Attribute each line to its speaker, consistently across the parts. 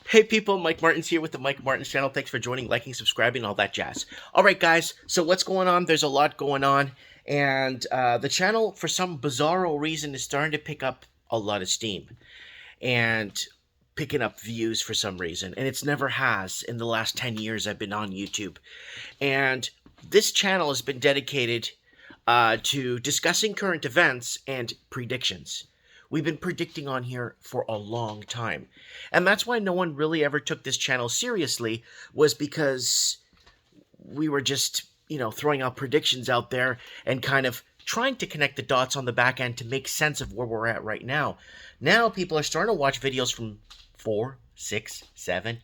Speaker 1: Hey people, Mike Martin's here with the Mike Martin's channel. Thanks for joining, liking, subscribing, all that jazz. All right, guys, so what's going on? There's a lot going on, and the channel, for some bizarro reason, is starting to pick up a lot of steam and picking up views for some reason, and it's never has in the last 10 years I've been on YouTube. And this channel has been dedicated to discussing current events and predictions. We've been predicting on here for a long time. And that's why no one really ever took this channel seriously, was because we were just, throwing out predictions out there and kind of trying to connect the dots on the back end to make sense of where we're at right now. Now people are starting to watch videos from 4, 6, 7,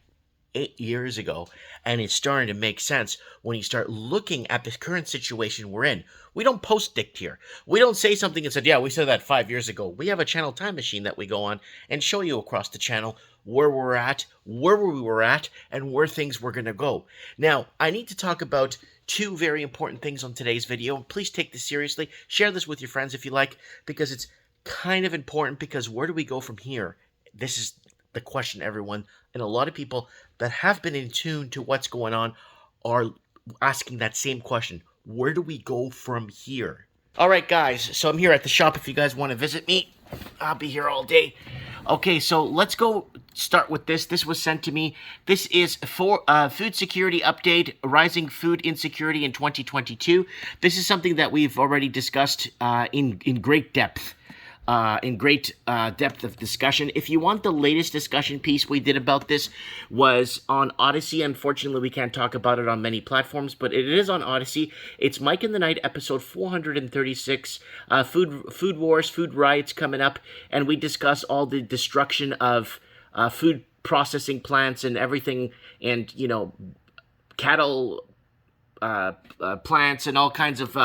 Speaker 1: 8 years ago, and it's starting to make sense when you start looking at the current situation we're in. We don't post-dict here. We don't say something and said, yeah, we said that 5 years ago. We have a channel time machine that we go on and show you across the channel where we're at, where we were at, and where things were going to go. Now, I need to talk about two very important things on today's video. Please take this seriously. Share this with your friends if you like, because it's kind of important, because where do we go from here? This is the question, everyone. And a lot of people that have been in tune to what's going on are asking that same question. Where do we go from here? All right, guys, so I'm here at the shop if you guys want to visit me. I'll be here all day. Okay, so let's go start with this. This was sent to me. This is for food security update, rising food insecurity in 2022. This is something that we've already discussed in great depth. Depth of discussion. If you want the latest discussion piece we did about this was on Odyssey. Unfortunately, we can't talk about it on many platforms, but it is on Odyssey. It's Mike in the Night, episode 436, food wars, food riots coming up, and we discuss all the destruction of food processing plants and everything, and, cattle plants and all kinds of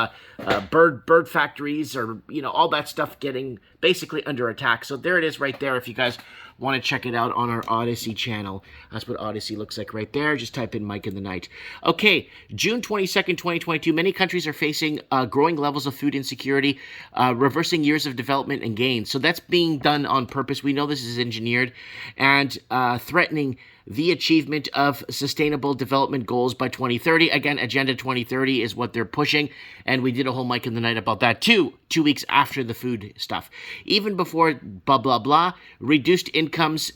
Speaker 1: bird factories, or all that stuff getting basically under attack. So there it is right there if you guys want to check it out on our Odyssey channel. That's what Odyssey looks like right there. Just type in Mike in the Night. Okay, June 22nd, 2022. Many countries are facing growing levels of food insecurity, reversing years of development and gain. So that's being done on purpose. We know this is engineered, and threatening the achievement of sustainable development goals by 2030. Again, Agenda 2030 is what they're pushing, and we did a whole Mike in the Night about that too, 2 weeks after the food stuff. Even before blah, blah, blah, reduced incomes.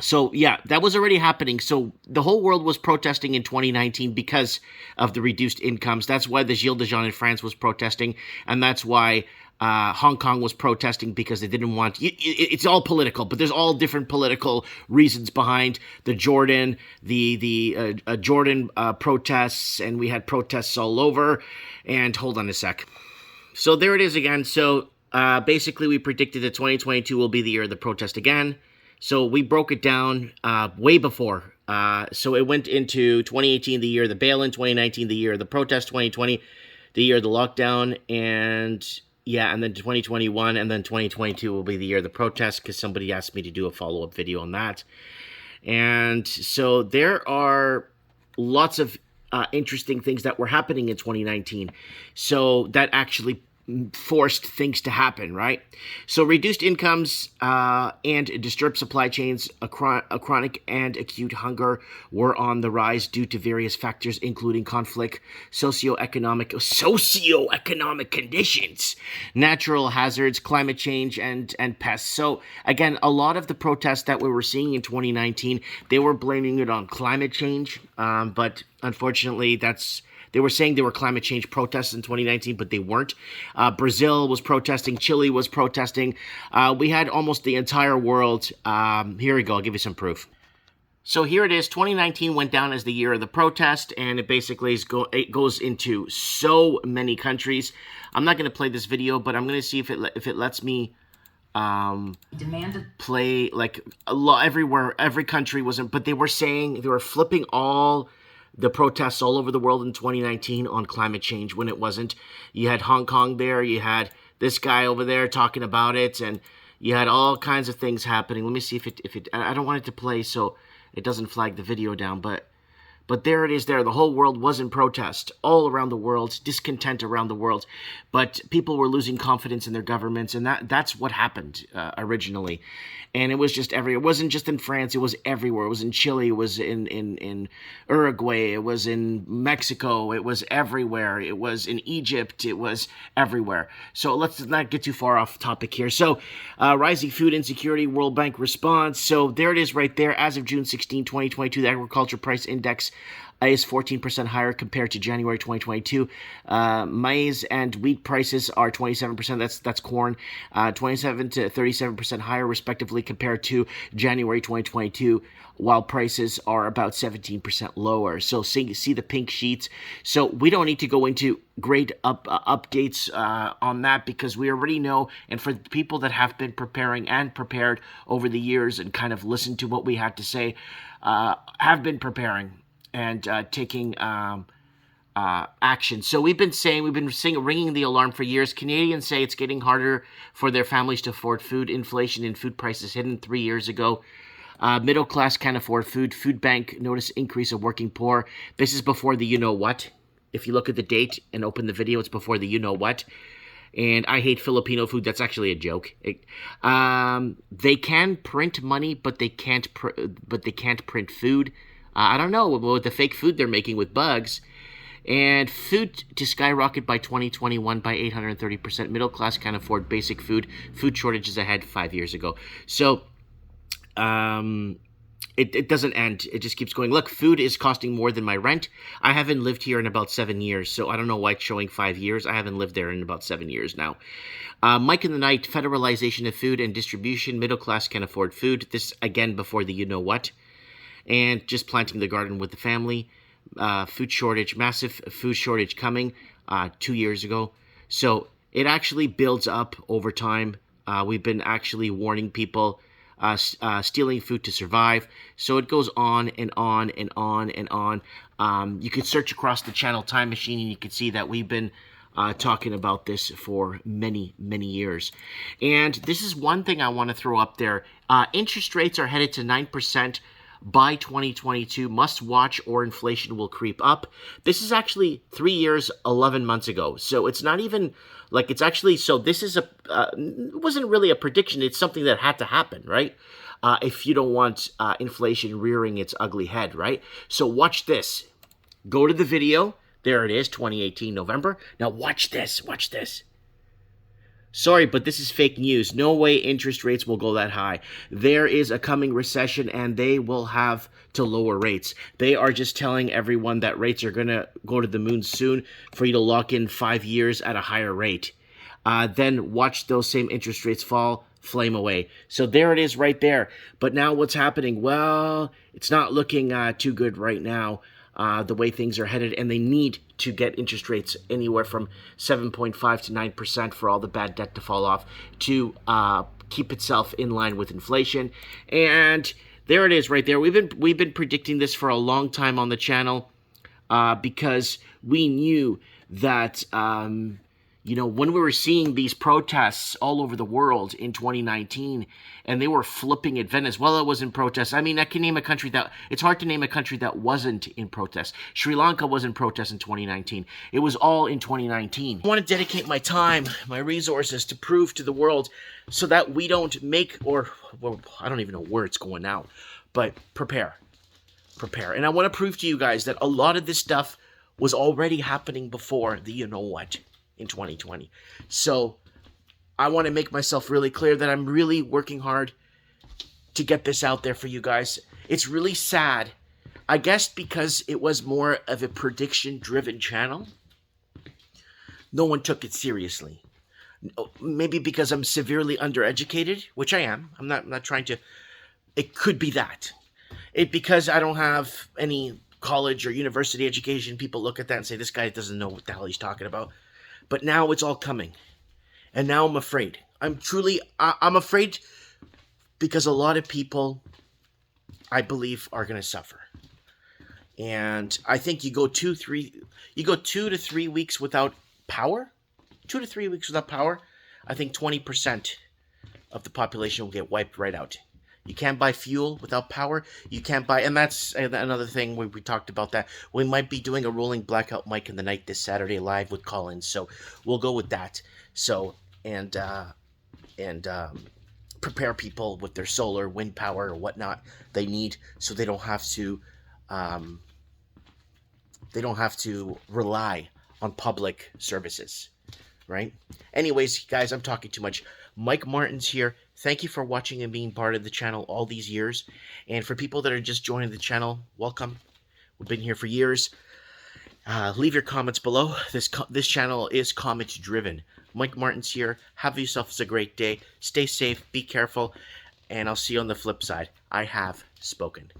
Speaker 1: So, yeah, that was already happening. So the whole world was protesting in 2019 because of the reduced incomes. That's why the Gilets jaunes in France was protesting, and that's why Hong Kong was protesting, because they didn't want... It's all political, but there's all different political reasons behind the Jordan, the Jordan protests, and we had protests all over. And hold on a sec. So there it is again. So basically we predicted that 2022 will be the year of the protest again. So we broke it down way before. So it went into 2018, the year of the bail-in, 2019, the year of the protest, 2020, the year of the lockdown, and... yeah, and then 2021, and then 2022 will be the year of the protest, because somebody asked me to do a follow-up video on that. And so there are lots of interesting things that were happening in 2019. So that actually forced things to happen, right? So reduced incomes and disturbed supply chains, a chronic and acute hunger were on the rise due to various factors, including conflict, socio-economic conditions, natural hazards, climate change, and pests. So again, a lot of the protests that we were seeing in 2019, they were blaming it on climate change, but unfortunately, they were saying they were climate change protests in 2019, but they weren't. Brazil was protesting. Chile was protesting. We had almost the entire world. Here we go. I'll give you some proof. So here it is. 2019 went down as the year of the protest, and it basically it goes into so many countries. I'm not going to play this video, but I'm going to see if it lets me play like a lot everywhere. Every country wasn't, but they were saying they were flipping all the protests all over the world in 2019 on climate change when it wasn't. You had Hong Kong there, you had this guy over there talking about it, and you had all kinds of things happening. Let me see if it I don't want it to play so it doesn't flag the video down, but But there it is there. The whole world was in protest, all around the world, discontent around the world. But people were losing confidence in their governments, and that's what happened originally. And it was just everywhere. It wasn't just in France. It was everywhere. It was in Chile. It was in Uruguay. It was in Mexico. It was everywhere. It was in Egypt. It was everywhere. So let's not get too far off topic here. So rising food insecurity, World Bank response. So there it is right there. As of June 16, 2022, the agriculture price index is 14% higher compared to January 2022. Maize and wheat prices are 27%. That's corn, 27 to 37% higher respectively compared to January 2022. While prices are about 17% lower. So see the pink sheets. So we don't need to go into great updates on that because we already know. And for the people that have been preparing and prepared over the years and kind of listened to what we had to say, have been preparing and taking action. So we've been ringing the alarm for years. Canadians say it's getting harder for their families to afford food. Inflation in food prices hidden 3 years ago. Middle class can't afford food. Food Bank notice increase of working poor. This is before the you-know-what. If you look at the date and open the video, it's before the you-know-what. And I hate Filipino food. That's actually a joke. They can print money, but they can't print food. I don't know with the fake food they're making with bugs. And food to skyrocket by 2021 by 830%. Middle class can't afford basic food. Food shortages ahead 5 years ago. So it doesn't end. It just keeps going. Look, food is costing more than my rent. I haven't lived here in about 7 years, so I don't know why it's showing 5 years. I haven't lived there in about 7 years now. Mike in the Night, federalization of food and distribution. Middle class can afford food. This, again, before the you-know-what. And just planting the garden with the family. Food shortage, massive food shortage coming 2 years ago. So it actually builds up over time. We've been actually warning people. Stealing food to survive. So it goes on and on and on and on. You could search across the channel Time Machine and you could see that we've been talking about this for many, many years. And this is one thing I want to throw up there. Interest rates are headed to 9% by 2022. Must watch or inflation will creep up. This is actually 3 years, 11 months ago. So it's not even like it's actually, so this is it wasn't really a prediction. It's something that had to happen, right? If you don't want inflation rearing its ugly head, right? So watch this. Go to the video. There it is, 2018 November. Now watch this. Watch this. Sorry, but this is fake news. No way interest rates will go that high. There is a coming recession and they will have to lower rates. They are just telling everyone that rates are going to go to the moon soon for you to lock in 5 years at a higher rate. Then watch those same interest rates fall, flame away. So there it is right there. But now what's happening? Well, it's not looking too good right now. The way things are headed, and they need to get interest rates anywhere from 7.5 to 9% for all the bad debt to fall off to keep itself in line with inflation. And there it is right there. We've been predicting this for a long time on the channel because we knew that when we were seeing these protests all over the world in 2019, and they were flipping it. Venezuela was in protest. I mean, I can name a country it's hard to name a country that wasn't in protest. Sri Lanka was in protest in 2019. It was all in 2019. I want to dedicate my time, my resources to prove to the world so that we don't make, I don't even know where it's going now, but prepare. And I want to prove to you guys that a lot of this stuff was already happening before the you-know-what. In 2020. So I want to make myself really clear that I'm really working hard to get this out there for you guys. It's really sad, I guess, because it was more of a prediction-driven channel. No one took it seriously. Maybe because I'm severely undereducated, which I am. I'm not trying to. It could be that. Because I don't have any college or university education. People look at that and say, this guy doesn't know what the hell he's talking about. But now it's all coming. And now I'm afraid. I'm afraid because a lot of people, I believe, are going to suffer. And I think you go 2 to 3 weeks without power. 2 to 3 weeks without power. I think 20% of the population will get wiped right out. You can't buy fuel without power. You can't buy, and that's another thing we talked about that. We might be doing a rolling blackout Mike in the Night this Saturday live with Collins, so we'll go with that. So and and prepare people with their solar, wind power, or whatnot they need, so um, they don't have to rely on public services, right? Anyways, guys, I'm talking too much. Mike Martin's here. Thank you for watching and being part of the channel all these years. And for people that are just joining the channel, welcome. We've been here for years. Leave your comments below. This channel is comment driven. Mike Martin's here. Have yourselves a great day. Stay safe. Be careful. And I'll see you on the flip side. I have spoken.